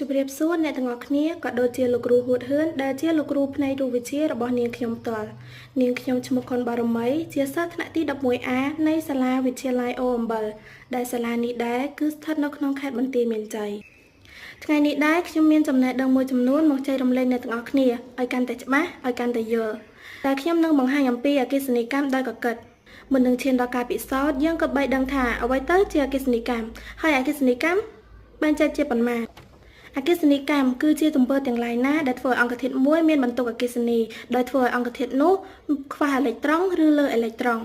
ជម្រាបសួរអ្នកទាំងអស់គ្នាក៏ដូចជាលោកគ្រូហួតហ៊ឿនដែលជាលោកគ្រូផ្នែករូបវិទ្យារបស់នាងខ្ញុំផ្ទាល់នាងខ្ញុំឈ្មោះខុនបារមីជាសិស្សថ្នាក់ទី 11A នៃសាលាវិទ្យាល័យអូអំបិលដែលសាលានេះដែរគឺស្ថិតនៅក្នុងខេត្តបន្ទាយមានជ័យថ្ងៃនេះដែរខ្ញុំមានចំណេះដឹងមួយចំនួនមកចែករំលែកអ្នកទាំងអស់គ្នាឲ្យកាន់តែច្បាស់ឲ្យកាន់តែយល់តែខ្ញុំនឹងបង្ហាញអំពីអគ្គិសនីកម្មដោយកកិតមុននឹងឈានដល់ការពិសោធន៍យើងក៏បីដឹងថាអ្វីទៅជាអគ្គិសនីកម្មហើយអគ្គិសនីកម្មបែងចែកជាប៉ុន្មានអគ្គិសនីកម្មគឺជាទង្វើទាំងឡាយណាដែលធ្វើឲ្យអង្គធាតុមួយមានបន្ទុកអគ្គិសនីដោយធ្វើឲ្យអង្គធាតុនោះខ្វះអេឡិចត្រុងឬលើអេឡិចត្រុង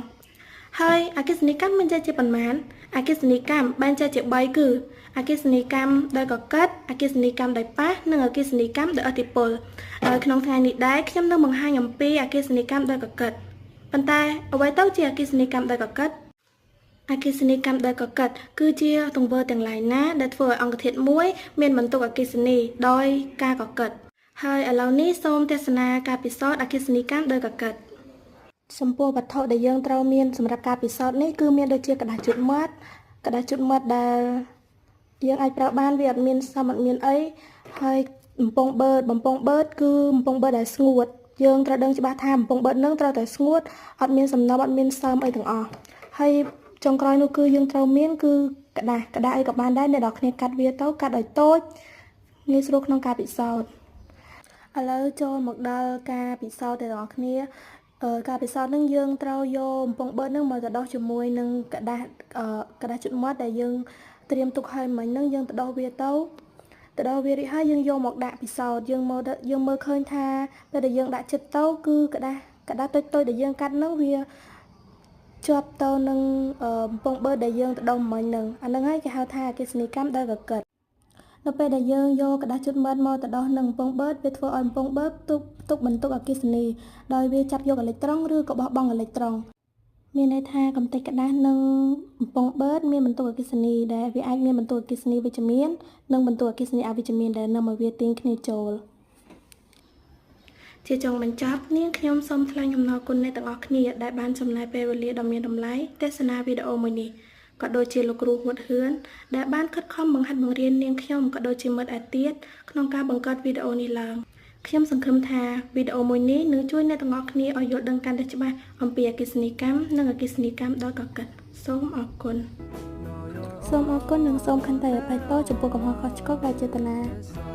ហើយអគ្គិសនីកម្មមានចែកជាប៉ុន្មានអគ្គិសនីកម្មបែងចែកជា3គឺអគ្គិសនីកម្មដោយកកិតអគ្គិសនីកម្មដោយប៉ះនិងអគ្គិសនីកម្មដោយឥទ្ធិពលដោយក្នុងថ្ងៃនេះដែរខ្ញុំនឹងបង្ហាញអំពីអគ្គិសនីកម្មដោយកកិតប៉ុន្តែអ្វីទៅជាអគ្គិសនីកម្មដោយកកិតអគ្គិសនីកម្មដោយកកិតគឺជាទង្វើទាំងឡាយណាដែលធ្វើឲ្យអង្គធាតុមួយមានបន្ទុកអគ្គិសនីដោយការកកិតហើយឥឡូវនេះសូមទស្សនាការពិសោធន៍អគ្គិសនីកម្មដោយកកិតចំពោះវត្ថុដែលយើងត្រូវមានសម្រាប់ការពិសោធន៍នេះគឺមានដូចជាกระดาษជូតមាត់ដែលយើងអាចប្រើបានវាអត់មានសមអត់មានអីហើយបំពង់បឺតគឺបំពង់បឺតដែលស្ងួតយើងត្រូវដឹងច្បាស់ថាបំពង់បឺតនឹងត្រូវតែស្ងួតអត់មានសំណល់អត់មានសើមអីទាំងអស់ហើយចុងក្រោយនោះគឺយើងត្រូវមានគឺกระดาษអីក៏បានដែរអ្នកនរគ្នាកាត់វាទៅកាត់ឲ្យតូចងាយស្រួលក្នុងការពិសោធន៍ឥឡូវចូលមកដល់ការពិសោធន៍ទាំងអស់គ្នាការពិសោធន៍នឹងយើងត្រូវយកបំពង់បឺតនឹងមកទៅដោះជាមួយនឹងกระดาษជូតមាត់ដែលយើងត្រៀមទុកឲ្យមិញនឹងយើងទៅដោះវារួចហើយយើងយកមកដាក់ពិសោធន៍យើងមើលឃើញថាពេលដែលយើងដាក់ចិត្តទៅគឺกระดาษតូចៗដែលយើងកាត់នឹងវាជាប់ទៅនឹងបំពង់បឺតដែលយើងទៅដុំមិញនឹងអាហ្នឹងហើយគេហៅថាអគ្គិសនីកម្មដោយកកិតនៅពេលដែលយើងយកกระดาษជូតមាត់មកទៅដោះនឹងបំពង់បឺតវាធ្វើឲ្យបំពង់បឺតទុកបន្ទុកអគ្គិសនីដោយវាចាប់យកអេឡិចត្រុងឬក៏បោះបង់អេឡិចត្រុងមានន័យថាកំទេចกระดาษនិងបំពង់បឺតមានបន្ទុកអគ្គិសនីដែលវាអាចមានបន្ទុកអគ្គិសនីវិជ្ជមាននិងបន្ទុកអគ្គិសនីអវិជ្ជមានដែលនាំឲ្យវាទាញគ្នាចូលជាចុងបញ្ចប់នាងខ្ញុំសូមថ្លែងអំណរគុណអ្នកទាំងអស់គ្នាដែលបានចំណាយពេលវេលាដ៏មានតម្លៃទស្សនាវីដេអូមួយនេះក៏ដូចជាលោកគ្រូហួតហ៊ឿនដែលបានខិតខំបង្ហាត់បង្រៀននាងខ្ញុំក៏ដូចជាមិត្តឯទៀតក្នុងការបង្កើតវីដេអូនេះឡើងខ្ញុំសង្ឃឹមថាវីដេអូមួយនេះនឹងជួយអ្នកទាំងអស់គ្នាឲ្យយល់ដឹងកាន់តែច្បាស់អំពីអគ្គិសនីកម្មនិងអគ្គិសនីកម្មដោយកកិតសូមអរគុណនិងសូមខន្តីអភ័យទោសចំពោះកំហុសខុសឆ្គងដែលចេតនា